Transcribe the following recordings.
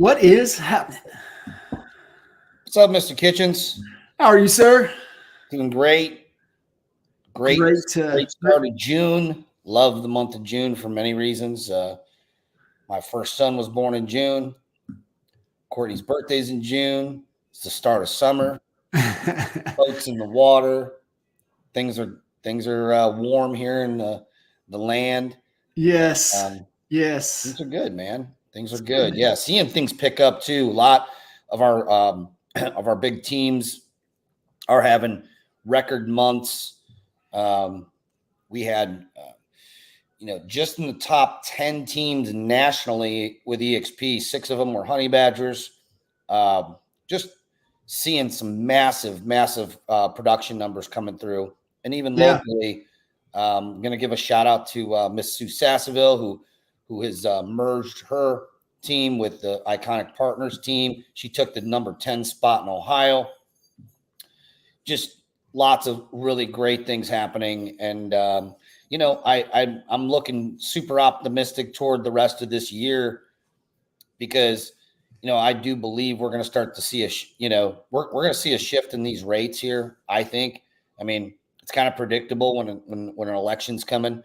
What is happening? What's up, Mr. Kitchens? How are you, sir? Doing great. Great start of June. Love the month of June for many reasons. My first son was born in June. Courtney's birthday's in June. It's the start of summer. Boats in the water. Things are warm here in the land. Yes. Yes. Things are good, man. Things are good. Yeah, seeing things pick up too. A lot of our big teams are having record months. We had, just in the top 10 teams nationally with EXP, 6 of them were honey badgers. Just seeing some massive production numbers coming through, and even locally, I'm going to give a shout out to Miss Sue Sasseville, who has merged her team with the Iconic Partners team. She took the number 10 spot in Ohio. Just lots of really great things happening. And, I'm looking super optimistic toward the rest of this year because, I do believe we're going to start to see we're going to see a shift in these rates here. I think, it's kind of predictable when an election's coming.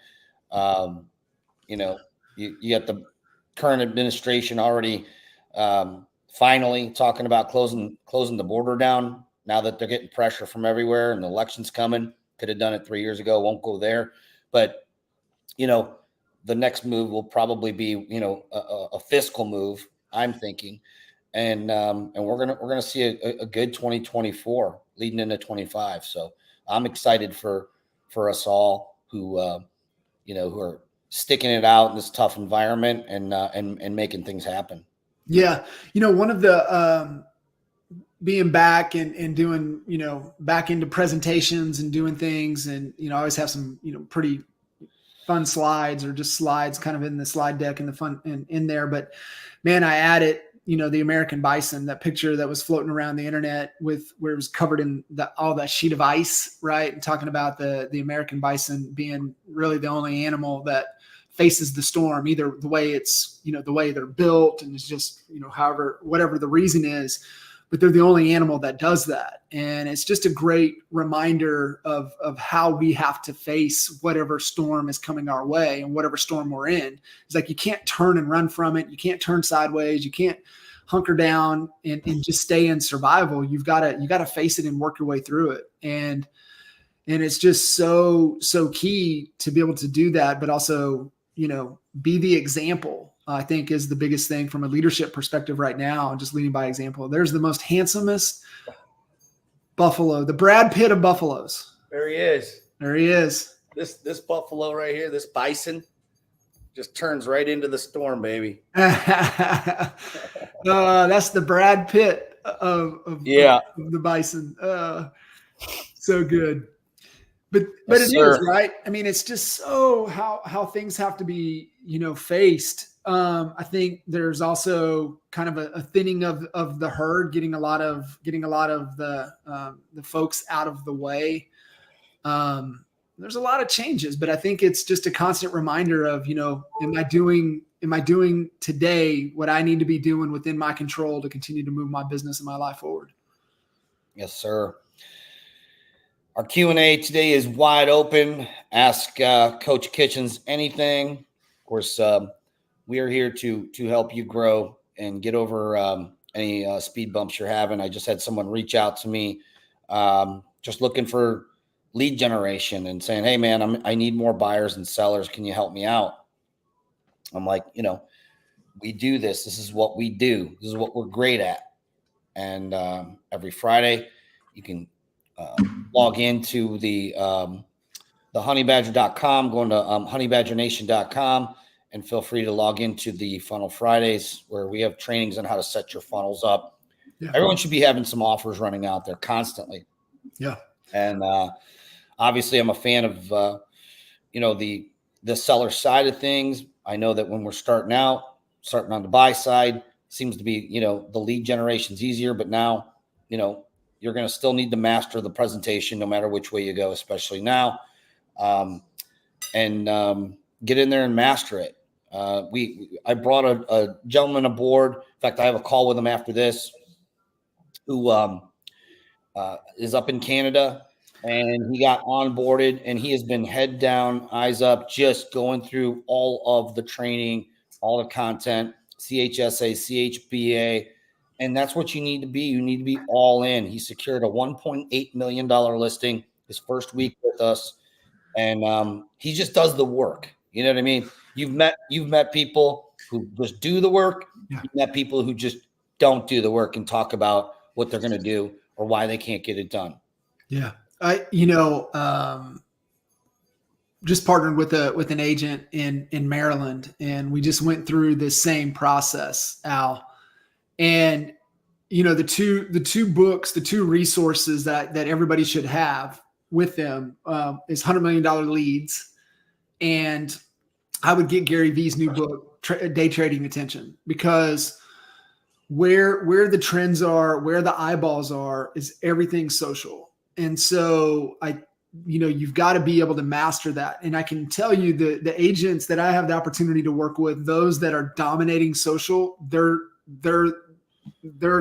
You got the current administration already finally talking about closing the border down now that they're getting pressure from everywhere and the election's coming. Could have done it 3 years ago, won't go there. But, the next move will probably be, a fiscal move, I'm thinking. And we're gonna see a good 2024 leading into 25. So I'm excited for us all who are sticking it out in this tough environment and making things happen. Yeah. One of the being back and doing, back into presentations and doing things. And, I always have some, pretty fun slides or just slides kind of in the slide deck and the fun in there. But man, I added, the American bison, that picture that was floating around the internet where it was covered in all that sheet of ice, right? And talking about the American bison being really the only animal that faces the storm, either the way it's, the way they're built and it's just, whatever the reason is, but they're the only animal that does that. And it's just a great reminder of how we have to face whatever storm is coming our way and whatever storm we're in. It's like, you can't turn and run from it. You can't turn sideways. You can't hunker down and just stay in survival. You got to face it and work your way through it. And it's just so key to be able to do that, but also, be the example, I think, is the biggest thing from a leadership perspective right now, and just leading by example. There's the most handsomest buffalo, the Brad Pitt of buffaloes. There he is. This buffalo right here, this bison, just turns right into the storm, baby. That's the Brad Pitt of the bison. So good. But yes, it is, right? It's just so how things have to be, faced. I think there's also kind of a thinning of the herd, getting a lot of the folks out of the way. There's a lot of changes, but I think it's just a constant reminder of, am I doing today what I need to be doing within my control to continue to move my business and my life forward? Yes, sir. Our Q&A today is wide open. Ask Coach Kitchens anything. Of course, we are here to help you grow and get over any speed bumps you're having. I just had someone reach out to me just looking for lead generation and saying, hey, man, I need more buyers and sellers. Can you help me out? I'm like, we do this. This is what we do. This is what we're great at. And every Friday, you can log into the honeybadger.com, going to honeybadgernation.com, and feel free to log into the Funnel Fridays, where we have trainings on how to set your funnels up. Yeah. Everyone should be having some offers running out there constantly. Yeah. And obviously I'm a fan of, the seller side of things. I know that when we're starting on the buy side, seems to be, the lead generation's easier, but now, you're going to still need to master the presentation no matter which way you go, especially now, and get in there and master it. I brought a gentleman aboard. In fact, I have a call with him after this, who is up in Canada, and he got onboarded, and he has been head down, eyes up, just going through all of the training, all the content, CHSA, CHBA, and that's what you need to be. You need to be all in. He secured a $1.8 million listing his first week with us, and he just does the work. You know what I mean? You've met people who just do the work. Yeah. You've met people who just don't do the work and talk about what they're going to do or why they can't get it done. Yeah. Just partnered with an agent in Maryland, and we just went through this same process, Al. And, the two resources that everybody should have with them is $100 million leads. And I would get Gary Vee's new book, Day Trading Attention, because where the trends are, where the eyeballs are, is everything social. And so you've got to be able to master that. And I can tell you the agents that I have the opportunity to work with, those that are dominating social, they're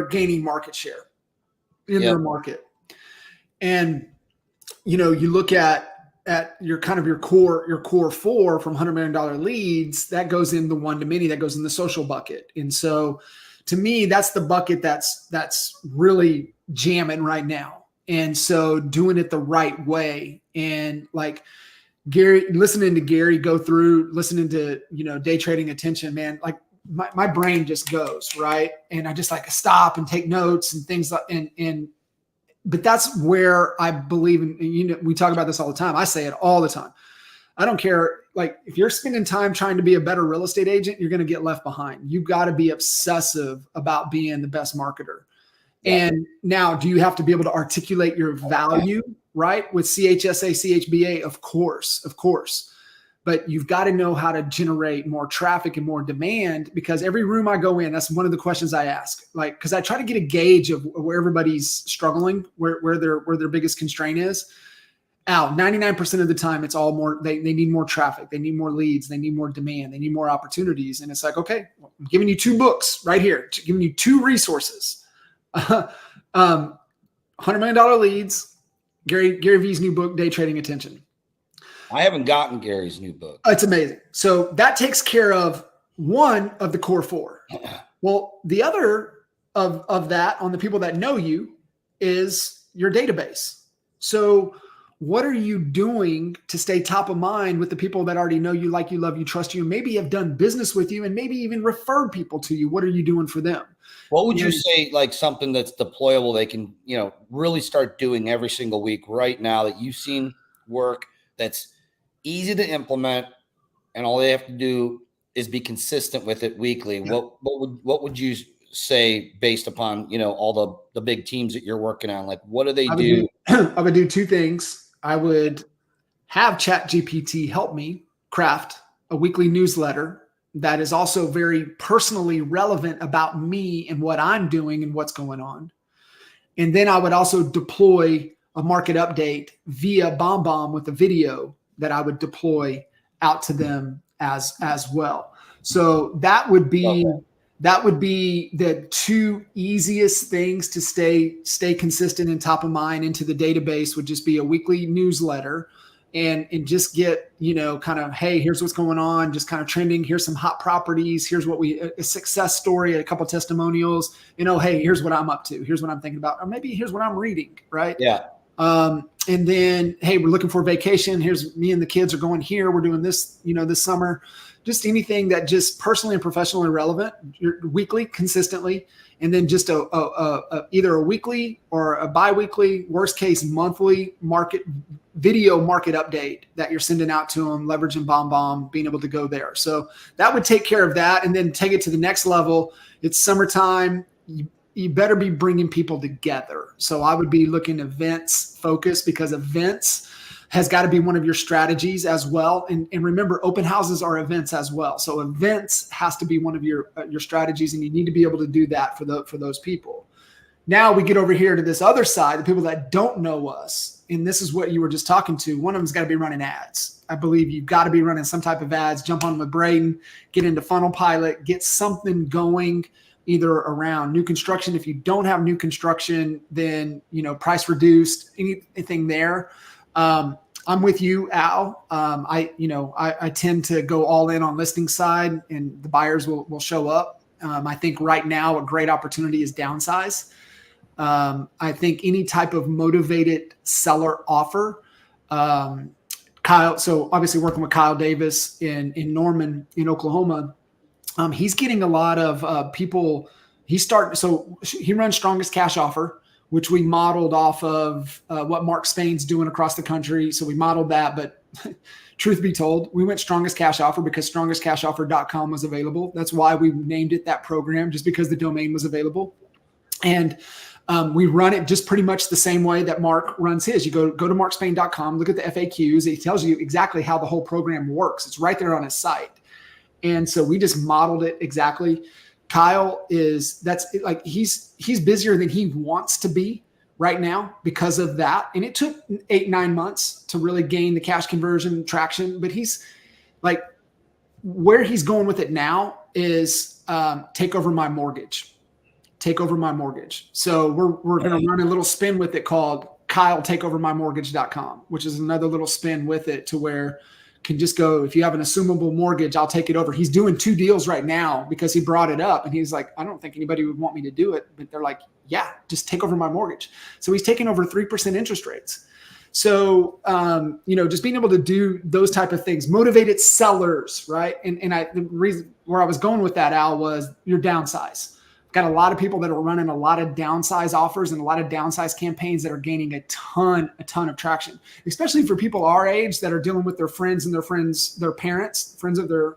gaining market share in their market. And, you look at your core four from $100 million leads, that goes in the one to many, that goes in the social bucket. And so to me, that's the bucket that's really jamming right now. And so doing it the right way, and like Gary, listening to Gary go through, listening to, Day Trading Attention, man, like my brain just goes, right. And I just like stop and take notes and things like, but that's where I believe in, we talk about this all the time. I say it all the time. I don't care. Like if you're spending time trying to be a better real estate agent, you're going to get left behind. You've got to be obsessive about being the best marketer. Yeah. And now, do you have to be able to articulate your value, right? With CHSA, CHBA, of course. But you've got to know how to generate more traffic and more demand, because every room I go in, that's one of the questions I ask. Like, because I try to get a gauge of where everybody's struggling, where their biggest constraint is. Al, 99% of the time, it's all more, they need more traffic. They need more leads. They need more demand. They need more opportunities. And it's like, okay, I'm giving you 2 books right here, giving you 2 resources. $100 million leads, Gary Vee's new book, Day Trading Attention. I haven't gotten Gary's new book. It's amazing. So that takes care of one of the core 4. Well, the other of that, on the people that know you, is your database. So what are you doing to stay top of mind with the people that already know you, like you, love you, trust you, and maybe have done business with you, and maybe even referred people to you? What are you doing for them? What would you say, like something that's deployable, they can, really start doing every single week right now that you've seen work, that's easy to implement, and all they have to do is be consistent with it weekly? Yeah. What would you say, based upon, all the big teams that you're working on? Like, what do they do? I would do 2 things. I would have ChatGPT help me craft a weekly newsletter that is also very personally relevant about me and what I'm doing and what's going on. And then I would also deploy a market update via BombBomb with a video that I would deploy out to them as well. So that would be the 2 easiest things to stay consistent and top of mind into the database. Would just be a weekly newsletter and just get, kind of, hey, here's what's going on, just kind of trending. Here's some hot properties. Here's a success story, a couple testimonials, hey, here's what I'm up to. Here's what I'm thinking about. Or maybe here's what I'm reading. Right. Yeah. And then, hey, we're looking for a vacation. Here's me and the kids are going here. We're doing this, this summer. Just anything that just personally and professionally relevant, weekly, consistently. And then just either a weekly or a biweekly, worst case monthly video market update that you're sending out to them, leveraging BombBomb, being able to go there. So that would take care of that. And then take it to the next level. It's summertime. You better be bringing people together. So I would be looking events focused, because events has got to be one of your strategies as well. And remember, open houses are events as well. So events has to be one of your strategies, and you need to be able to do that for those people. Now we get over here to this other side, the people that don't know us. and this is what you were just talking to, one of them's got to be running ads. I believe you've got to be running some type of ads, jump on with Braden, get into Funnel Pilot, get something going either around new construction. If you don't have new construction, then, price reduced, anything there. I'm with you, Al. I tend to go all in on listing side, and the buyers will show up. I think right now a great opportunity is downsize. I think any type of motivated seller offer. Kyle, so obviously working with Kyle Davis in Norman in Oklahoma, he's getting a lot of people. He runs Strongest Cash Offer, which we modeled off of what Mark Spain's doing across the country. So we modeled that, but truth be told, we went Strongest Cash Offer because strongestcashoffer.com was available. That's why we named it that program, just because the domain was available. And we run it just pretty much the same way that Mark runs his. You go to markspain.com, look at the FAQs. He tells you exactly how the whole program works. It's right there on his site. And so we just modeled it exactly. Kyle he's busier than he wants to be right now because of that. And it took 8-9 months to really gain the cash conversion traction, but he's like, where he's going with it now is take over my mortgage. So we're going to run a little spin with it called KyleTakeOverMyMortgage.com, which is another little spin with it to where can just go, if you have an assumable mortgage, I'll take it over. He's doing 2 deals right now because he brought it up and he's like, I don't think anybody would want me to do it, but they're like, yeah, just take over my mortgage. So he's taking over 3% interest rates. So, just being able to do those type of things, motivated sellers, right? And the reason where I was going with that, Al, was your downsize. Got a lot of people that are running a lot of downsize offers and a lot of downsize campaigns that are gaining a ton of traction, especially for people our age that are dealing with their friends and their parents, friends of their,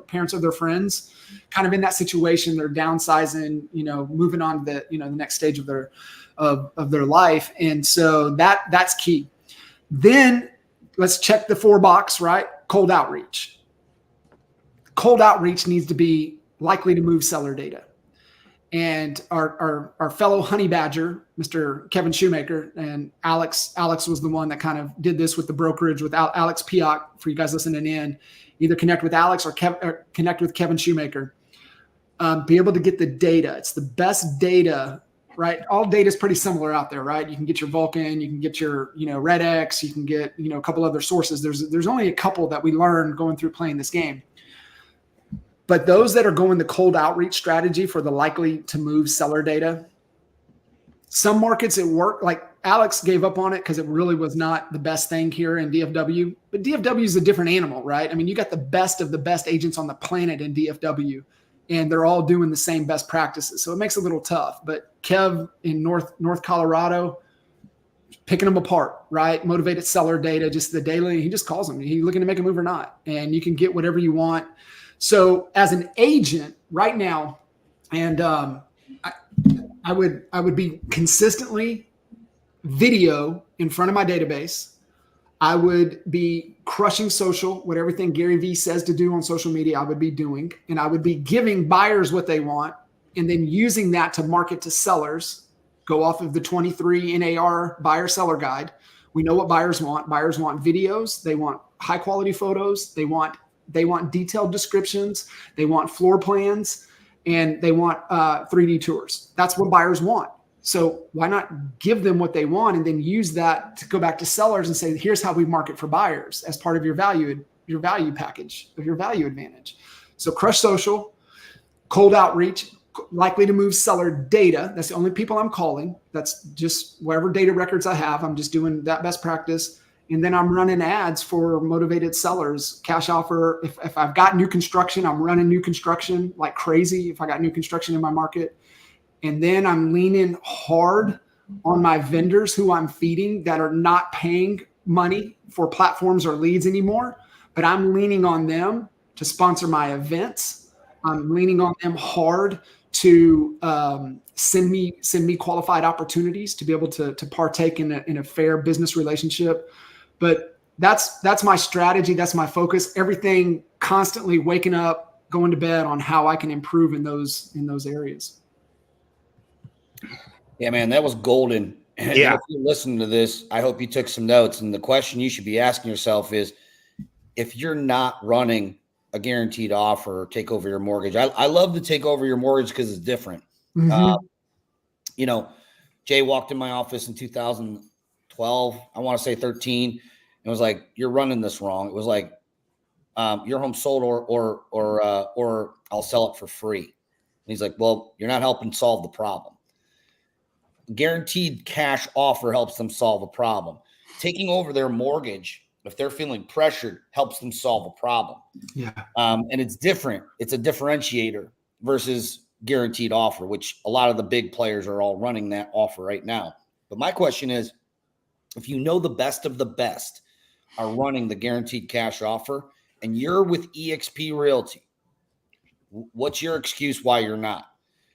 parents of their friends, kind of in that situation. They're downsizing, moving on to the next stage of their life. And so that's key. Then let's check the 4 box, right? Cold outreach. Cold outreach needs to be likely to move seller data. And our fellow honey badger, Mr. Kevin Shoemaker, and Alex was the one that kind of did this with the brokerage with Alex Pioch. For you guys listening in, either connect with Alex or connect with Kevin Shoemaker. Be able to get the data. It's the best data, right? All data is pretty similar out there, right? You can get your Vulcan, you can get your Red X, you can get a couple other sources. There's only a couple that we learned going through playing this game. But those that are going the cold outreach strategy for the likely to move seller data, some markets it worked. Like Alex gave up on it because it really was not the best thing here in DFW. But DFW is a different animal, right? I mean, you got the best of the best agents on the planet in DFW, and they're all doing the same best practices. So it makes it a little tough. But Kev in North Colorado, picking them apart, right? Motivated seller data, just the daily. He just calls them. He looking to make a move or not, and you can get whatever you want. So as an agent right now, and I would be consistently video in front of my database. I would be crushing social, what everything Gary Vee says to do on social media, I would be doing. And I would be giving buyers what they want and then using that to market to sellers. Go off of the 23 NAR buyer seller guide. We know what buyers want. Buyers want videos. They want high quality photos. They want detailed descriptions. They want floor plans, and they want 3D tours. That's what buyers want. So why not give them what they want and then use that to go back to sellers and say, here's how we market for buyers as part of your value package, of your value advantage. So crush social, cold outreach, likely to move seller data. That's the only people I'm calling. That's just whatever data records I have. I'm just doing that best practice. And then I'm running ads for motivated sellers, cash offer. If I've got new construction, I'm running new construction like crazy. If I got new construction in my market, and then I'm leaning hard on my vendors who I'm feeding that are not paying money for platforms or leads anymore, but I'm leaning on them to sponsor my events. I'm leaning on them hard to send me qualified opportunities to be able to partake in a fair business relationship. But that's my strategy. That's my focus. Everything constantly waking up, going to bed on how I can improve in those areas. Yeah, man, that was golden. If you listen to this, I hope you took some notes. And the question you should be asking yourself is, if you're not running a guaranteed offer or take over your mortgage, I love to take over your mortgage because it's different. You know, Jay walked in my office in 2012, I want to say 13. It was like, you're running this wrong. It was like, your home sold or I'll sell it for free. And he's like, well, you're not helping solve the problem. Guaranteed cash offer helps them solve a problem. Taking over their mortgage, if they're feeling pressured, helps them solve a problem. Yeah. And it's different. It's a differentiator versus guaranteed offer, which a lot of the big players are all running that offer right now. But my question is, if you know the best of the best are running the guaranteed cash offer and you're with eXp Realty, what's your excuse why you're not?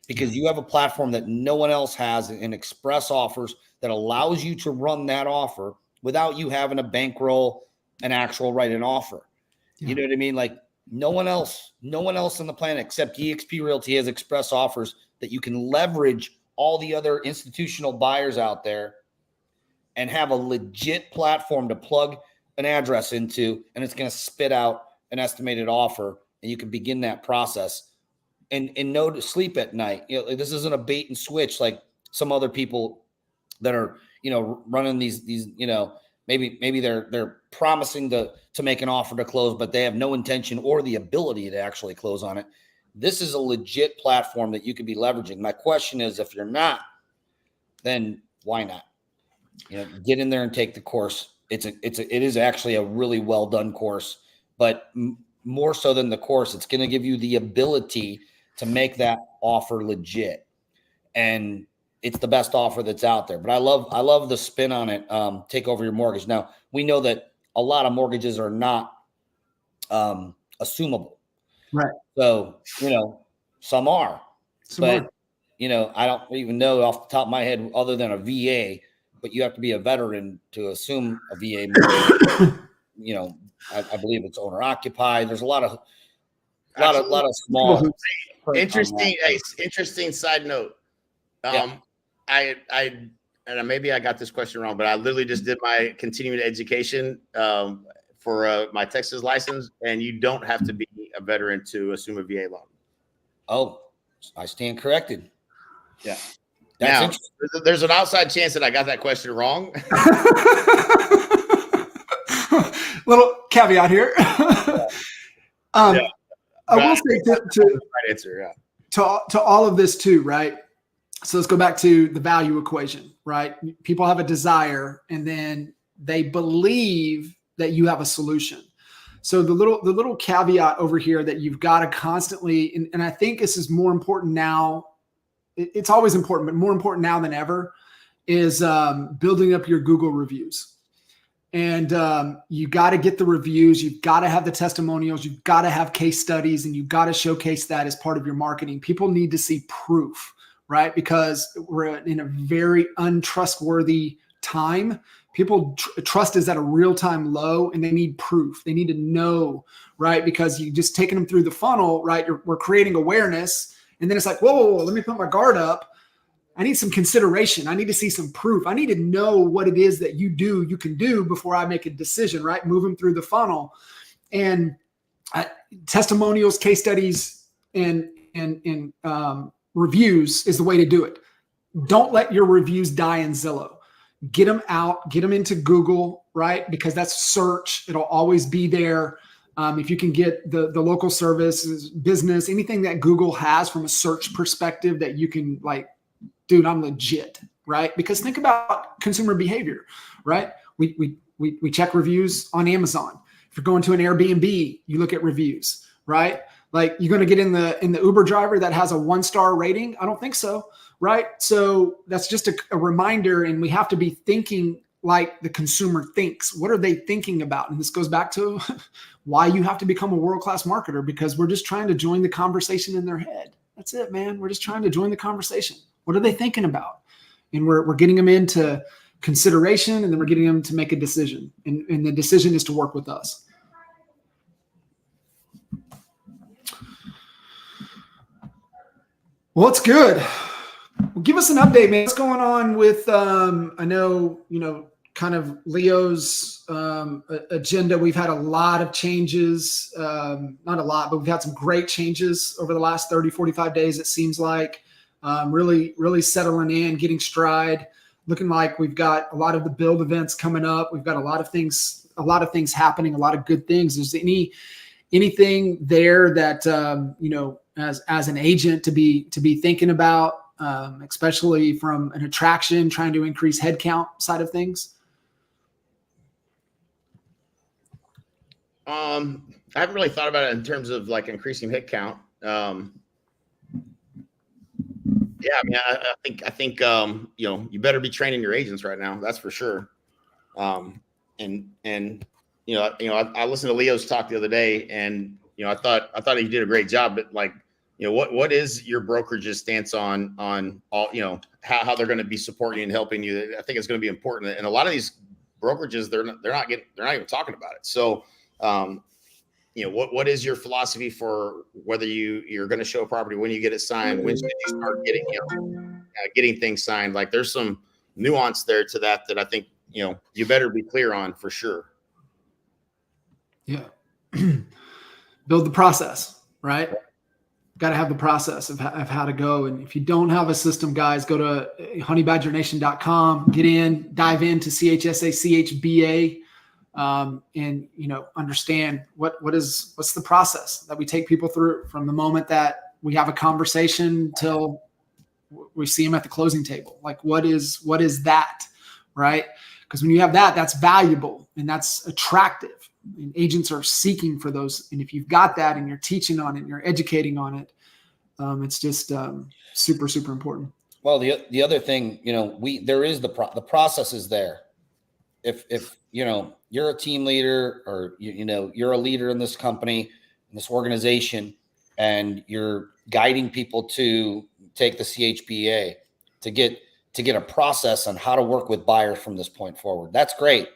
Because you have a platform that no one else has in express offers that allows you to run that offer without you having to bankroll an actual write-in offer. You know what I mean? Like no one else on the planet except eXp Realty has express offers that you can leverage all the other institutional buyers out there and have a legit platform to plug an address into, and it's going to spit out an estimated offer, and you can begin that process and know to sleep at night. You know, this isn't a bait and switch like some other people that are, you know, running these, you know, maybe they're promising to make an offer to close, but they have no intention or the ability to actually close on it. This is a legit platform that you could be leveraging. My question is, if you're not, then why not? You know, get in there and take the course. It is actually a really well done course, but more so than the course, it's going to give you the ability to make that offer legit. And it's the best offer that's out there. But I love the spin on it. Take over your mortgage. Now, we know that a lot of mortgages are not assumable. Right. So, you know, some are. You know, I don't even know off the top of my head other than a VA, but you have to be a veteran to assume a VA mortgage. You know, I believe it's owner occupied. There's a lot of small. Interesting side note. Maybe I got this question wrong, but I literally just did my continuing education for my Texas license, and you don't have to be a veteran to assume a VA loan. Oh, I stand corrected. Yeah. Now, there's an outside chance that I got that question wrong. Little caveat here. I will say to all of this too, right? So let's go back to the value equation, right? People have a desire and then they believe that you have a solution. So the little caveat over here that you've got to constantly, and I think this is more important now. It's always important, but more important now than ever is building up your Google reviews. And you got to get the reviews. You've got to have the testimonials. You've got to have case studies, and you've got to showcase that as part of your marketing. People need to see proof, right? Because we're in a very untrustworthy time. People trust is at a real-time low, and they need proof. They need to know, right? Because you just taking them through the funnel, right? We're creating awareness, and then it's like, whoa, let me put my guard up. I need some consideration. I need to see some proof. I need to know what it is that you can do before I make a decision, right? Move them through the funnel. And testimonials, case studies, and reviews is the way to do it. Don't let your reviews die in Zillow. Get them out, get them into Google, right? Because that's search. It'll always be there. If you can get the local services, business, anything that Google has from a search perspective that you can like, dude, I'm legit, right? Because think about consumer behavior, right? We check reviews on Amazon. If you're going to an Airbnb, you look at reviews, right? Like you're going to get in the Uber driver that has a 1-star rating? I don't think so, right? So that's just a reminder, and we have to be thinking like the consumer thinks. What are they thinking about? And this goes back to why you have to become a world-class marketer, because we're just trying to join the conversation in their head. That's it, man. We're just trying to join the conversation. What are they thinking about? And we're getting them into consideration, and then we're getting them to make a decision. And the decision is to work with us. Well, it's good. Well, give us an update, man. What's going on with, I know, kind of Leo's agenda. We've had a lot of changes, not a lot, but we've had some great changes over the last 30, 45 days, it seems like. Really, really settling in, getting stride, looking like we've got a lot of the build events coming up. We've got a lot of things happening, a lot of good things. Is there anything there that, as an agent to be thinking about, especially from an attraction, trying to increase headcount side of things? I haven't really thought about it in terms of like increasing headcount. Yeah, I mean, I think you better be training your agents right now. That's for sure. I listened to Leo's talk the other day, and I thought he did a great job. But like, what is your brokerage's stance on all, how they're going to be supporting you and helping you? I think it's going to be important. And a lot of these brokerages, they're not even talking about it. So, what is your philosophy for whether you're going to show a property, when you get it signed, when should you start getting things signed? Like, there's some nuance there to that I think you better be clear on for sure. Yeah. Build the process, right? Got to have the process of how to go. And if you don't have a system, guys, go to honeybadgernation.com, get in, dive into CHSA, CHBA, and understand what's the process that we take people through from the moment that we have a conversation till we see them at the closing table. Like, what is that, right? Because when you have that, that's valuable and that's attractive. And agents are seeking for those. And if you've got that and you're teaching on it, and you're educating on it, it's just super, super important. Well, the other thing, there is the process is there. If you're a team leader, or you're a leader in this company, in this organization, and you're guiding people to take the CHBA to get a process on how to work with buyers from this point forward, that's great.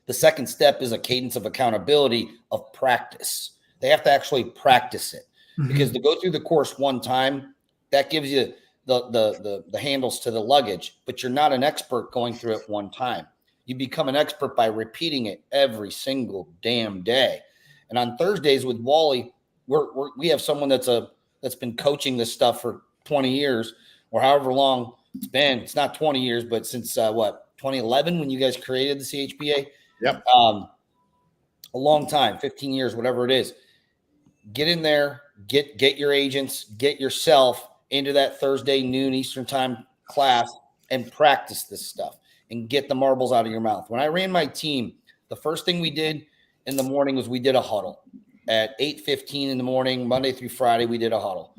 The second step is a cadence of accountability of practice. They have to actually practice it, because to go through the course one time, that gives you the handles to the luggage, but you're not an expert going through it one time. You become an expert by repeating it every single damn day. And on Thursdays with Wally, we have someone that's been coaching this stuff for 20 years or however long it's been. It's not 20 years, but since 2011 when you guys created the CHBA. Yep. A long time, 15 years, whatever it is. Get in there, get your agents, get yourself into that Thursday noon Eastern time class and practice this stuff and get the marbles out of your mouth. When I ran my team, the first thing we did in the morning was we did a huddle at 8:15 in the morning, Monday through Friday. We did a huddle.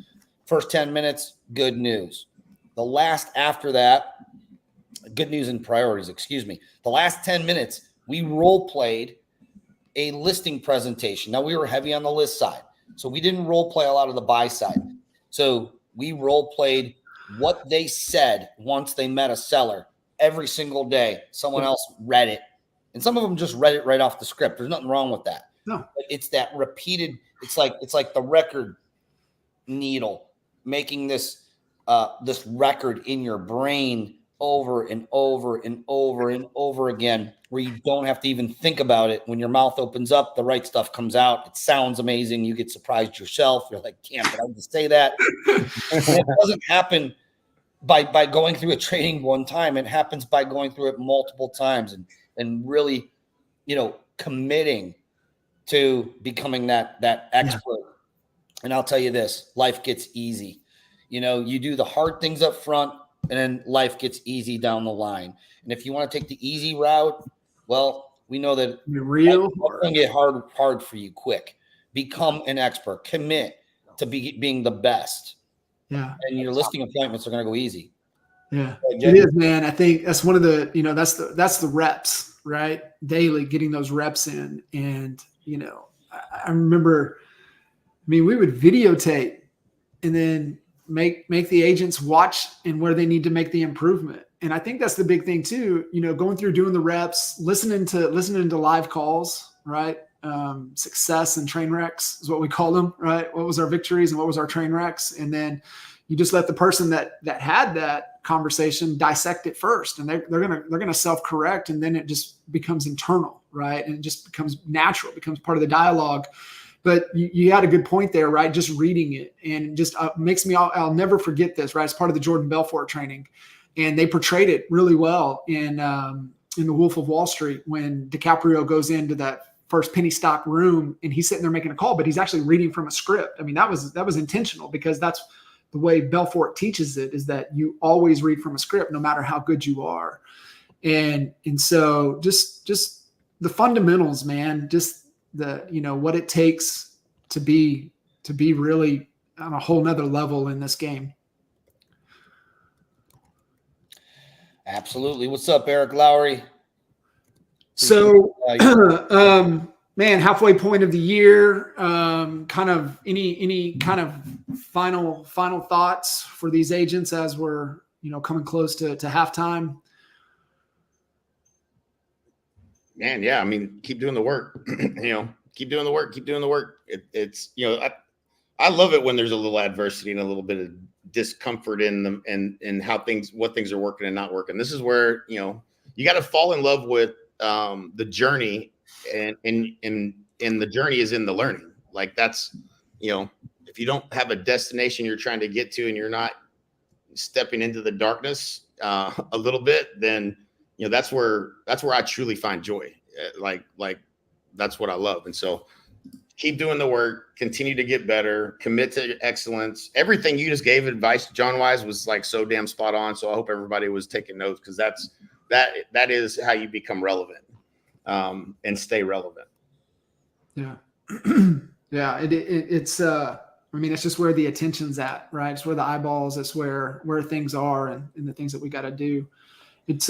First 10 minutes, good news. The last after that, good news and priorities, excuse me. The last 10 minutes, we role played a listing presentation. Now, we were heavy on the list side, so we didn't role play a lot of the buy side. So we role played what they said once they met a seller every single day. Someone else read it, and some of them just read it right off the script. There's nothing wrong with that. No, but it's that repeated. It's like the record needle making this record in your brain over and over and over and over again, where you don't have to even think about it. When your mouth opens up, the right stuff comes out. It sounds amazing. You get surprised yourself. You're like, damn, did I just say that? It doesn't happen by going through a training one time. It happens by going through it multiple times and really, committing to becoming that expert. Yeah. And I'll tell you this, life gets easy. You do the hard things up front, and then life gets easy down the line. And if you want to take the easy route, well, we know that it's going to get hard for you quick. Become an expert. Commit to being the best. Yeah. And your listing appointments are going to go easy. Yeah, it is, man. I think that's one of the, that's the reps, right? Daily, getting those reps in. And, I remember, we would videotape and then make the agents watch and where they need to make the improvement. And I think that's the big thing too, going through, doing the reps, listening to live calls, right? Success and train wrecks is what we call them, right? What was our victories and what was our train wrecks? And then, you just let the person that had that conversation dissect it first, and they're gonna self-correct, and then it just becomes internal, right? And it just becomes natural, it becomes part of the dialogue. But you had a good point there, right? Just reading it, and just makes me, I'll never forget this, right? It's part of the Jordan Belfort training, and they portrayed it really well in The Wolf of Wall Street when DiCaprio goes into that first penny stock room, and he's sitting there making a call, but he's actually reading from a script. I mean, that was intentional, because that's the way Belfort teaches it, is that you always read from a script, no matter how good you are. And so just the fundamentals, man, just the, what it takes to be really on a whole nother level in this game. Absolutely. What's up, Eric Lowry? So, man, halfway point of the year, kind of any kind of final thoughts for these agents as we're, coming close to halftime? Man, yeah. I mean, keep doing the work, keep doing the work. It's, I love it when there's a little adversity and a little bit of discomfort in them and what things are working and not working. This is where, you got to fall in love with the journey, and the journey is in the learning. Like, that's, if you don't have a destination you're trying to get to, and you're not stepping into the darkness a little bit, then, that's where I truly find joy. Like that's what I love. And so keep doing the work, continue to get better, commit to excellence. Everything you just gave advice John wise was like so damn spot on. So I hope everybody was taking notes, because that is how you become relevant, and stay relevant. Yeah. Yeah. It's it's just where the attention's at, right? It's where the eyeballs, it's where things are, and the things that we got to do. It's,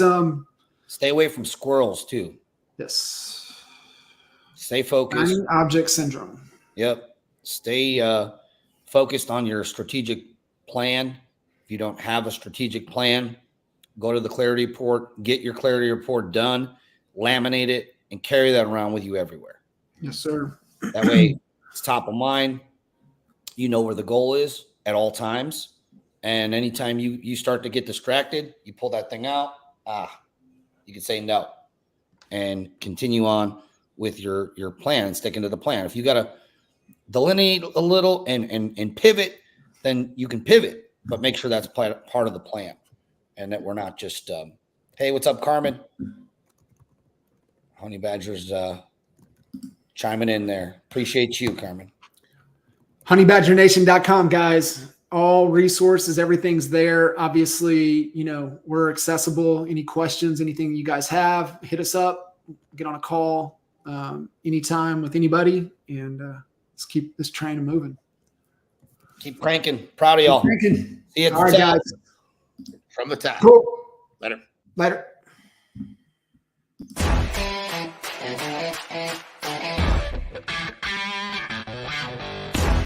stay away from squirrels too. Yes. Stay focused. Shiny object syndrome. Yep. Stay focused on your strategic plan. If you don't have a strategic plan, go to the clarity report, get your clarity report done, laminate it, and carry that around with you everywhere. Yes, sir. That way it's top of mind. You know where the goal is at all times. And anytime you start to get distracted, you pull that thing out. You can say no and continue on with your plan and sticking to the plan. If you got to delineate a little and pivot, then you can pivot, but make sure that's part of the plan, and that we're not just, hey, what's up, Carmen? Honey Badger's chiming in there. Appreciate you, Carmen. Honeybadgernation.com, guys. All resources, everything's there. Obviously, we're accessible. Any questions, anything you guys have, hit us up, get on a call anytime with anybody, and let's keep this train moving. Keep cranking. Proud of y'all. See you at the All right, top. Guys. From the top. Cool. Later. Later.